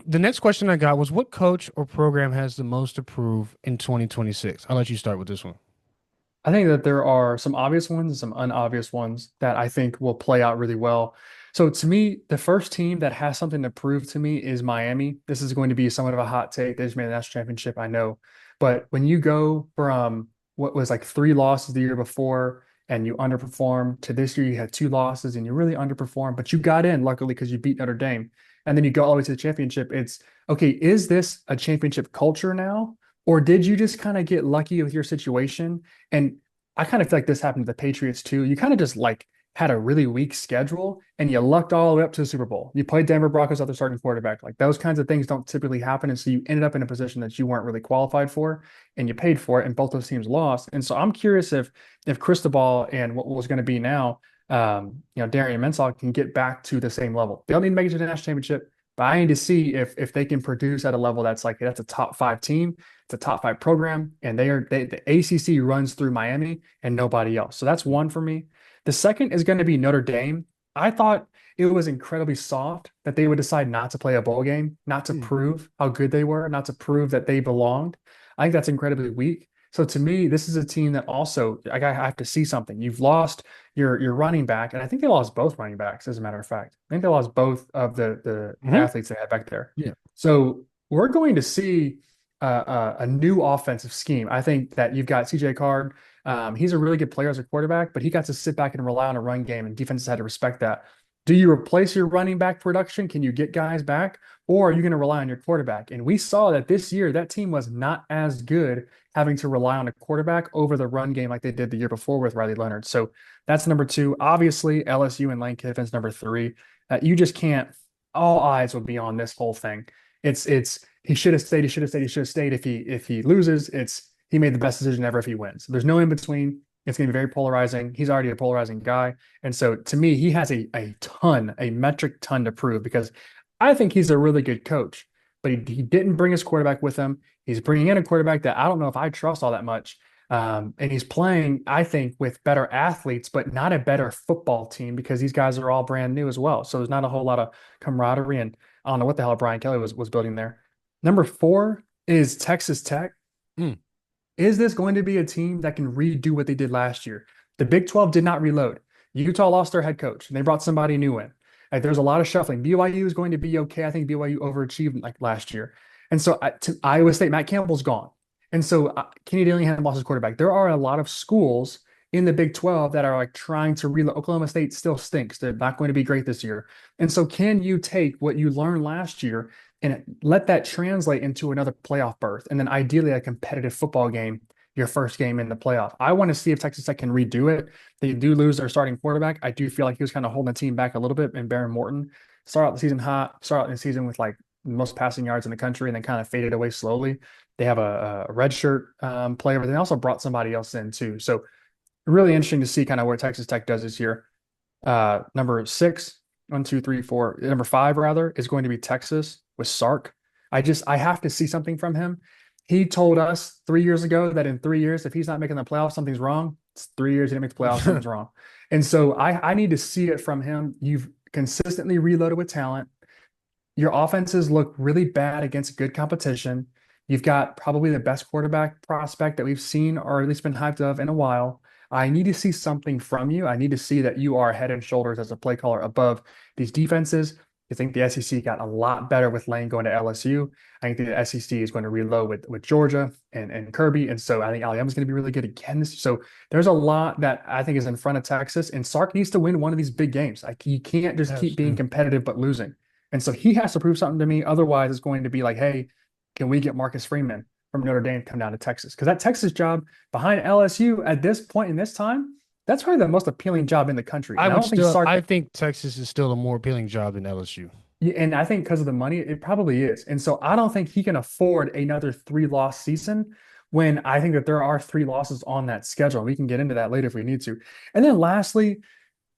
the next question I got was what coach or program has the most to prove in 2026? I'll let you start with this one. I think that there are some obvious ones and some unobvious ones that I think will play out really well. So to me, the first team that has something to prove to me is Miami. This is going to be somewhat of a hot take. They just made the national championship, I know. But when you go from what was like three losses the year before and you underperformed to this year, you had two losses and you really underperformed, but you got in luckily because you beat Notre Dame. And then you go all the way to the championship. It's okay, is this a championship culture now? Or did you just kind of get lucky with your situation? And I kind of feel like this happened to the Patriots too. You kind of just like had a really weak schedule and you lucked all the way up to the Super Bowl. You played Denver Broncos at their starting quarterback. Like those kinds of things don't typically happen. And so you ended up in a position that you weren't really qualified for and you paid for it. And both those teams lost. And so I'm curious if Cristobal and what was going to be now, Darian Mensah can get back to the same level. They don't need to make it to the national championship, but I need to see if they can produce at a level that's a top five team. It's a top five program, and the ACC runs through Miami and nobody else. So that's one for me. The second is going to be Notre Dame. I thought it was incredibly soft that they would decide not to play a bowl game, not to Hmm. prove how good they were, not to prove that they belonged. I think that's incredibly weak. So to me, this is a team that also I have to see something. You've lost your running back, and I think they lost both running backs, as a matter of fact. I think they lost both of the Hmm. athletes they had back there. Yeah. So we're going to see a new offensive scheme. I think that you've got CJ Card. He's a really good player as a quarterback, but he got to sit back and rely on a run game, and defenses had to respect that. Do you replace your running back production? Can you get guys back? Or are you going to rely on your quarterback? And we saw that this year, that team was not as good having to rely on a quarterback over the run game like they did the year before with Riley Leonard. So that's number two. Obviously, LSU and Lane Kiffin's number three. You just can't, all eyes will be on this whole thing. It's he should have stayed, he should have stayed, he should have stayed. If he loses, it's he made the best decision ever if he wins. There's no in between. It's going to be very polarizing. He's already a polarizing guy. And so to me, he has a metric ton to prove because I think he's a really good coach, but he didn't bring his quarterback with him. He's bringing in a quarterback that I don't know if I trust all that much. And he's playing, I think, with better athletes, but not a better football team because these guys are all brand new as well. So there's not a whole lot of camaraderie. And I don't know what the hell Brian Kelly was building there. Number four is Texas Tech. Mm. Is this going to be a team that can redo what they did last year? The Big 12 did not reload. Utah lost their head coach and they brought somebody new in. Like, there's a lot of shuffling. BYU is going to be okay. I think BYU overachieved like last year. And so to Iowa State, Matt Campbell's gone. And so Kenny Dillingham lost his quarterback. There are a lot of schools in the Big 12 that are like trying to reload. Oklahoma State still stinks. They're not going to be great this year. And so can you take what you learned last year and let that translate into another playoff berth, and then ideally a competitive football game, your first game in the playoff? I want to see if Texas Tech can redo it. They do lose their starting quarterback. I do feel like he was kind of holding the team back a little bit. And Baron Morton start out the season hot, start out the season with like the most passing yards in the country, and then kind of faded away slowly. They have a red shirt player, but they also brought somebody else in too. So really interesting to see kind of where Texas Tech does this year. Number six, one, two, three, four. Number five, rather, is going to be Texas with Sark. I have to see something from him. He told us 3 years ago that in 3 years, if he's not making the playoffs, something's wrong. It's 3 years, he didn't make the playoffs, something's wrong. And so I need to see it from him. You've consistently reloaded with talent. Your offenses look really bad against good competition. You've got probably the best quarterback prospect that we've seen or at least been hyped of in a while. I need to see something from you. I need to see that you are head and shoulders as a play caller above these defenses. I think the SEC got a lot better with Lane going to LSU. I think the SEC is going to reload with Georgia and Kirby. And so I think Alabama's going to be really good again. So there's a lot that I think is in front of Texas. And Sark needs to win one of these big games. Like, he can't just keep Yes. being competitive but losing. And so he has to prove something to me. Otherwise, it's going to be like, hey, can we get Marcus Freeman from Notre Dame to come down to Texas? Because that Texas job behind LSU at this point in this time, that's probably the most appealing job in the country. And I don't think I Sark, think Texas is still a more appealing job than LSU. and I think because of the money, it probably is. And so I don't think he can afford another three-loss season when I think that there are three losses on that schedule. We can get into that later if we need to. And then lastly,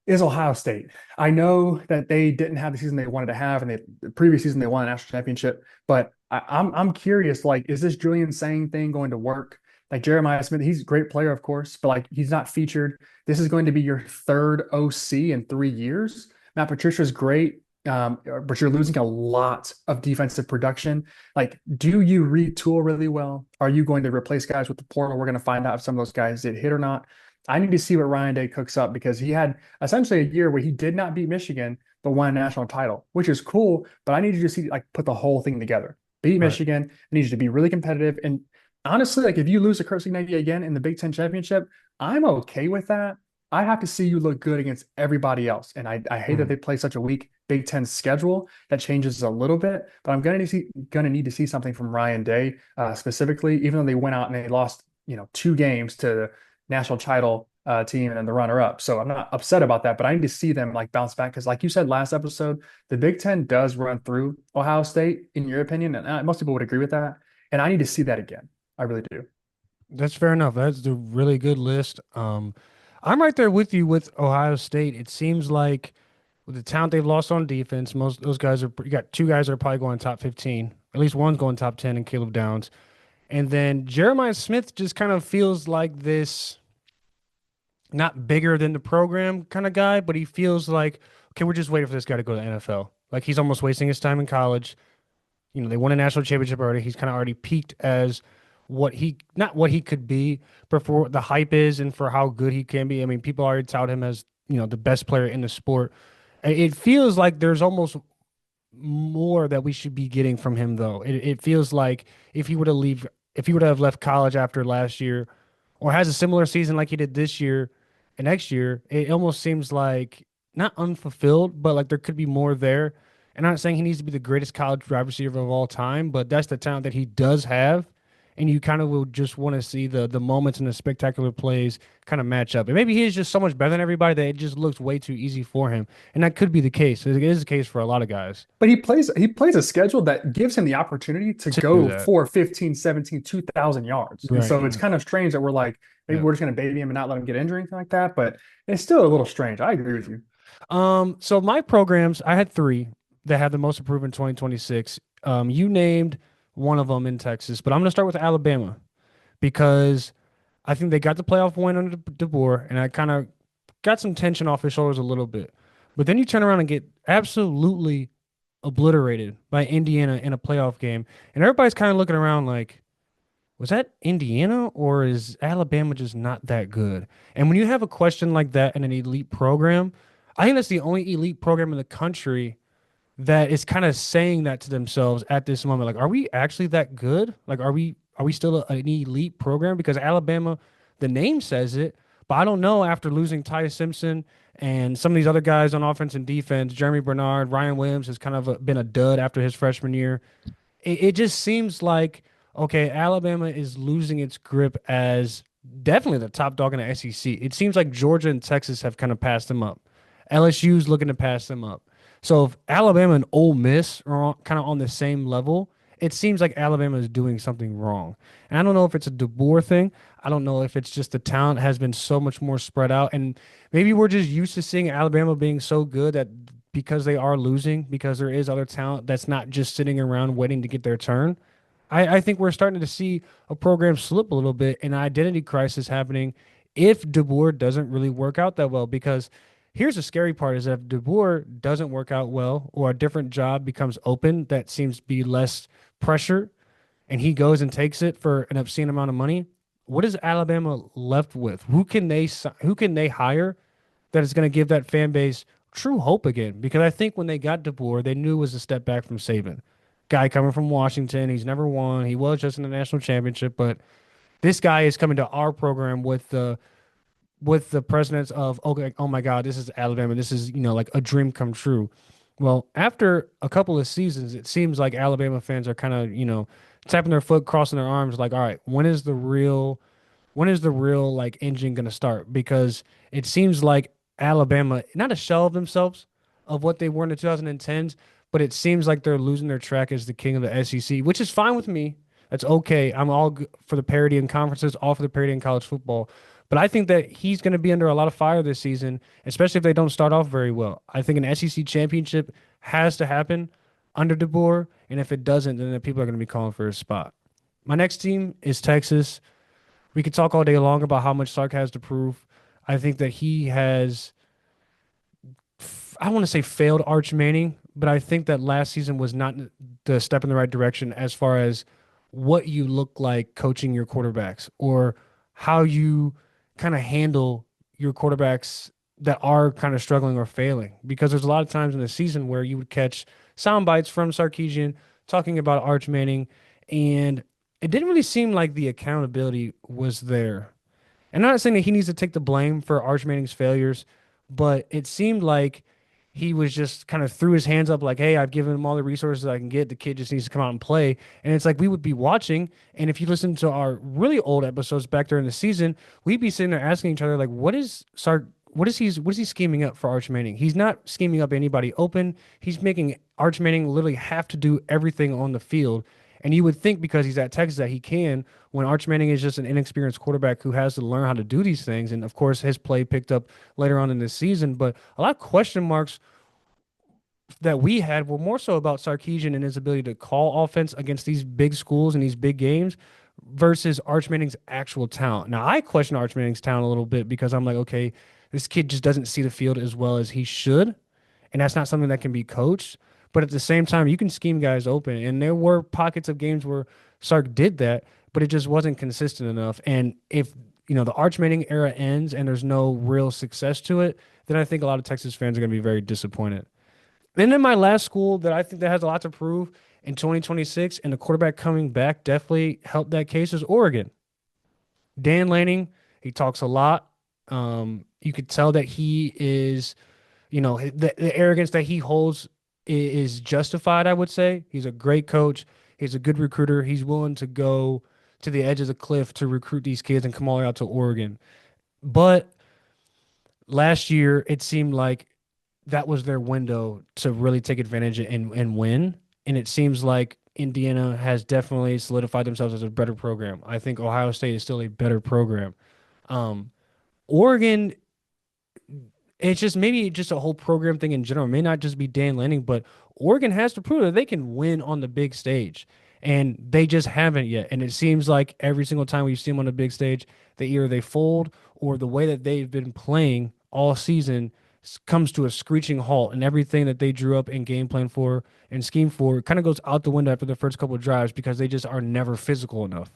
is Ohio State. I know that they didn't have the season they wanted to have, and the previous season they won a national championship. But I'm curious, like, is this Julian Sang thing going to work? Like, Jeremiah Smith, he's a great player, of course, but like, he's not featured. This is going to be your third OC in 3 years. Matt Patricia's great. but you're losing a lot of defensive production. Like, do you retool really well? Are you going to replace guys with the portal? We're going to find out if some of those guys did hit or not. I need to see what Ryan Day cooks up because he had essentially a year where he did not beat Michigan, but won a national title, which is cool. But I need you to see, like, put the whole thing together. Beat Right. Michigan. I need you to be really competitive. And honestly, like, if you lose to Kurt Cignati again in the Big Ten championship, I'm okay with that. I have to see you look good against everybody else. And I hate that Mhm. they play such a weak Big Ten schedule. That changes a little bit, but I'm gonna need to see something from Ryan Day specifically, even though they went out and they lost, 2 games to the national title team and then the runner-up. So I'm not upset about that, but I need to see them like bounce back because, like you said last episode, the Big Ten does run through Ohio State, in your opinion, and most people would agree with that. And I need to see that again. I really do. That's fair enough. That's a really good list. I'm right there with you with Ohio State. It seems like with the talent they've lost on defense, most of those guys are you got two guys that are probably going top 15. At least one's going top 10 and Caleb Downs. And then Jeremiah Smith just kind of feels like this not bigger than the program kind of guy, but he feels like, okay, we're just waiting for this guy to go to the NFL. Like he's almost wasting his time in college. They won a national championship already. He's kind of already peaked as what he not what he could be, but for what the hype is and for how good he can be. I mean, people already tout him as, the best player in the sport. It feels like there's almost more that we should be getting from him though. It feels like if he would have left college after last year or has a similar season like he did this year and next year, it almost seems like not unfulfilled, but like there could be more there. And I'm not saying he needs to be the greatest college wide receiver of all time, but that's the talent that he does have. And you kind of will just want to see the moments and the spectacular plays kind of match up. And maybe he is just so much better than everybody that it just looks way too easy for him. And that could be the case. It is the case for a lot of guys But he plays a schedule that gives him the opportunity to to do go that. for 15, 17, 2,000 yards. And Right. so it's kind of strange that we're like, maybe Yeah. we're just going to baby him and not let him get injured or anything like that. But it's still a little strange. I agree with you. So my programs, I had three that had the most improved in 2026. You named one of them in Texas, but I'm going to start with Alabama because I think they got the playoff win under DeBoer, and I kind of got some tension off his shoulders a little bit. But then you turn around and get absolutely obliterated by Indiana in a playoff game, and everybody's kind of looking around like, was that Indiana or is Alabama just not that good? And when you have a question like that in an elite program, I think that's the only elite program in the country that is kind of saying that to themselves at this moment. Like, are we actually that good? Like, are we still an elite program? Because Alabama, the name says it, but I don't know after losing Ty Simpson and some of these other guys on offense and defense, Jeremy Bernard, Ryan Williams has kind of been a dud after his freshman year. It just seems like okay, Alabama is losing its grip as definitely the top dog in the SEC. It seems like Georgia and Texas have kind of passed them up. LSU's looking to pass them up. So if Alabama and Ole Miss are kind of on the same level, it seems like Alabama is doing something wrong. And I don't know if it's a DeBoer thing. I don't know if it's just the talent has been so much more spread out. And maybe we're just used to seeing Alabama being so good that because they are losing, because there is other talent that's not just sitting around waiting to get their turn. I think we're starting to see a program slip a little bit, an identity crisis happening if DeBoer doesn't really work out that well. Because here's the scary part is that if DeBoer doesn't work out well or a different job becomes open that seems to be less pressure and he goes and takes it for an obscene amount of money, what is Alabama left with? Who can they hire that is going to give that fan base true hope again? Because I think when they got DeBoer, they knew it was a step back from Saban. Guy coming from Washington, he's never won. He was just in the national championship, but this guy is coming to our program with the presence of okay, oh my God, this is Alabama. This is like a dream come true. Well, after a couple of seasons, it seems like Alabama fans are kind of tapping their foot, crossing their arms, like, all right, when is the real like engine going to start? Because it seems like Alabama, not a shell of themselves of what they were in the 2010s, but it seems like they're losing their track as the king of the SEC, which is fine with me. That's okay. I'm all for the parity in conferences, all for the parity in college football. But I think that he's going to be under a lot of fire this season, especially if they don't start off very well. I think an SEC championship has to happen under DeBoer, and if it doesn't, then the people are going to be calling for his spot. My next team is Texas. We could talk all day long about how much Sark has to prove. I think that he has, I want to say failed Arch Manning, but I think that last season was not the step in the right direction as far as what you look like coaching your quarterbacks or how you kind of handle your quarterbacks that are kind of struggling or failing. Because there's a lot of times in the season where you would catch sound bites from Sarkesian talking about Arch Manning, and it didn't really seem like the accountability was there. And I'm not saying that he needs to take the blame for Arch Manning's failures, but it seemed like he was just kind of threw his hands up like, hey, I've given him all the resources I can get. The kid just needs to come out and play. And it's like we would be watching. And if you listen to our really old episodes back during the season, we'd be sitting there asking each other, like, what is he scheming up for Arch Manning? He's not scheming up anybody open. He's making Arch Manning literally have to do everything on the field. And you would think because he's at Texas that he can, when Arch Manning is just an inexperienced quarterback who has to learn how to do these things. And of course, his play picked up later on in this season. But a lot of question marks that we had were more so about Sarkisian and his ability to call offense against these big schools and these big games versus Arch Manning's actual talent. Now, I question Arch Manning's talent a little bit because I'm like, okay, this kid just doesn't see the field as well as he should. And that's not something that can be coached. But at the same time, you can scheme guys open. And there were pockets of games where Sark did that, but it just wasn't consistent enough. And if, the Arch Manning era ends and there's no real success to it, then I think a lot of Texas fans are going to be very disappointed. And then my last school that I think that has a lot to prove in 2026 and the quarterback coming back definitely helped that case is Oregon. Dan Lanning, he talks a lot. You could tell that he is, the arrogance that he holds is justified, I would say. He's a great coach. He's a good recruiter. He's willing to go to the edge of the cliff to recruit these kids and come all the way out to Oregon. But last year, it seemed like that was their window to really take advantage and win. And it seems like Indiana has definitely solidified themselves as a better program. I think Ohio State is still a better program. Um, Oregon, it's just maybe just a whole program thing in general. It may not just be Dan Lanning, but Oregon has to prove that they can win on the big stage. And they just haven't yet. And it seems like every single time we see them on the big stage, either they fold or the way that they've been playing all season comes to a screeching halt. And everything that they drew up and game plan for and scheme for kind of goes out the window after the first couple of drives because they just are never physical enough.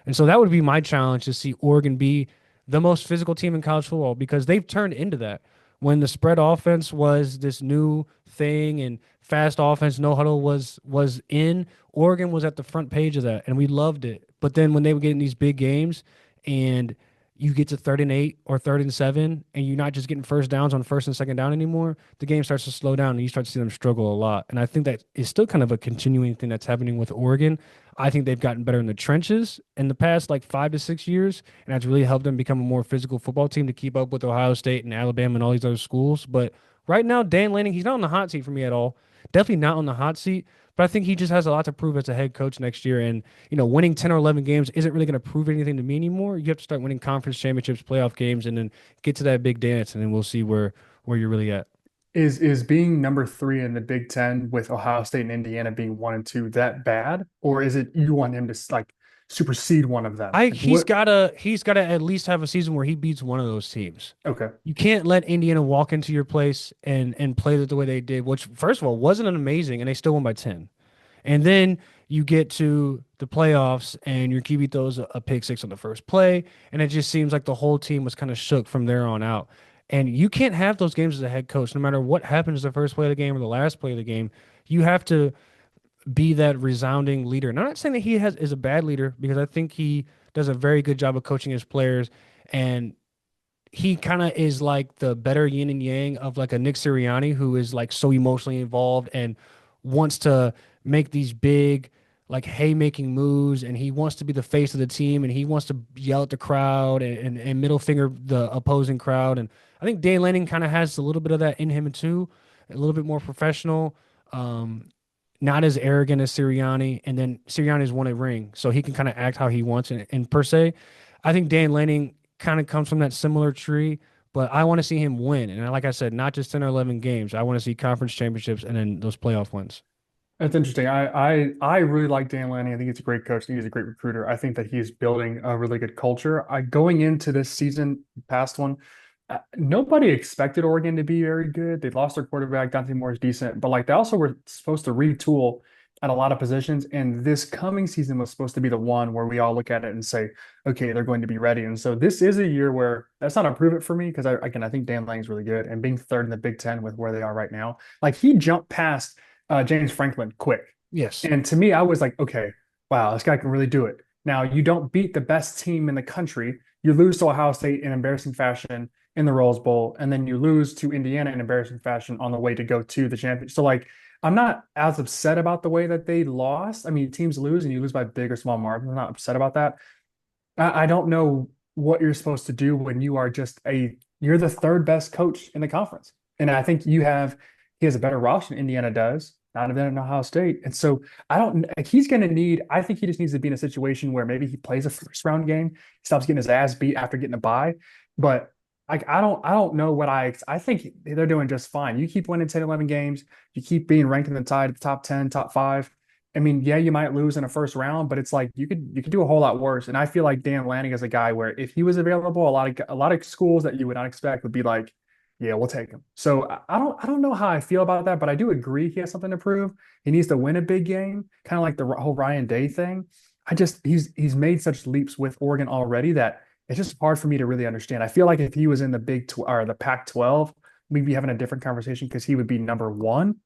And so that would be my challenge to see Oregon be the most physical team in college football because they've turned into that. When the spread offense was this new thing and fast offense, no huddle was in, Oregon was at the front page of that, and we loved it. But then when they would get in these big games and you get to 3rd and 8 or 3rd and 7, and you're not just getting first downs on first and second down anymore, the game starts to slow down and you start to see them struggle a lot. And I think that is still kind of a continuing thing that's happening with Oregon. I think they've gotten better in the trenches in the past like 5 to 6 years, and that's really helped them become a more physical football team to keep up with Ohio State and Alabama and all these other schools. But right now, Dan Lanning, he's not on the hot seat for me at all. Definitely not on the hot seat. But I think he just has a lot to prove as a head coach next year. And, winning 10 or 11 games isn't really going to prove anything to me anymore. You have to start winning conference championships, playoff games, and then get to that big dance, and then we'll see where you're really at. Is being number three in the Big Ten with Ohio State and Indiana being 1 and 2 that bad, or is it you want him to like supersede one of them? I Like what? he's gotta at least have a season where he beats one of those teams. Okay, You can't let Indiana walk into your place and play it the way they did, which first of all wasn't an amazing, and they still won by 10. And then you get to the playoffs and your QB throws a pick six on the first play. And it just seems like the whole team was kind of shook from there on out. And you can't have those games as a head coach, no matter what happens the first play of the game or the last play of the game. You have to be that resounding leader. And I'm not saying that is a bad leader because I think he does a very good job of coaching his players. And he kind of is like the better yin and yang of like a Nick Sirianni who is like so emotionally involved and wants to make these big like haymaking moves and he wants to be the face of the team and he wants to yell at the crowd and middle finger the opposing crowd. And I think Dan Lanning kind of has a little bit of that in him too, a little bit more professional, not as arrogant as Sirianni. And then Sirianni's won a ring, so he can kind of act how he wants. And per se, I think Dan Lanning kind of comes from that similar tree, but I want to see him win. And like I said, not just 10 or 11 games. I want to see conference championships and then those playoff wins. that's interesting. I really like Dan Lanning. I think he's a great coach. I think he's a great recruiter. I think that he's building a really good culture. I going into this season, past one, Nobody expected Oregon to be very good. They lost their quarterback. Dante Moore is decent, but like they also were supposed to retool at a lot of positions. And this coming season was supposed to be the one where we all look at it and say, okay, they're going to be ready. And so this is a year where that's not a prove it for me because I think Dan Lanning's really good and being third in the Big Ten with where they are right now, like he jumped past James Franklin quick. Yes. And to me, I was like, okay, wow, this guy can really do it. Now, you don't beat the best team in the country. You lose to Ohio State in embarrassing fashion in the Rose Bowl, and then you lose to Indiana in embarrassing fashion on the way to go to the championship. So, like, I'm not as upset about the way that they lost. I mean, teams lose and you lose by big or small margins. I'm not upset about that. I don't know what you're supposed to do when you are you're the third best coach in the conference. And I think he has a better roster than Indiana does, not than Ohio State. And so I don't, like, I think he just needs to be in a situation where maybe he plays a first round game, he stops getting his ass beat after getting a bye. But like, I don't know I think they're doing just fine. You keep winning 10, 11 games, you keep being ranked in the tide, top 10, top five. I mean, yeah, you might lose in a first round, but it's like you could do a whole lot worse. And I feel like Dan Lanning is a guy where if he was available, a lot of schools that you would not expect would be like, yeah, we'll take him. So I don't know how I feel about that, but I do agree he has something to prove. He needs to win a big game, kind of like the whole Ryan Day thing. He's made such leaps with Oregon already that it's just hard for me to really understand. I feel like if he was in the or the Pac-12, we'd be having a different conversation because he would be number one.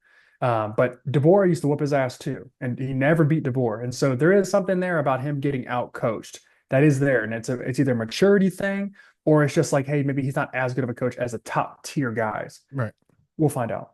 But DeBoer used to whoop his ass too, and he never beat DeBoer. And so there is something there about him getting out coached that is there, and it's either a maturity thing or it's just like, hey, maybe he's not as good of a coach as the top tier guys. Right. We'll find out.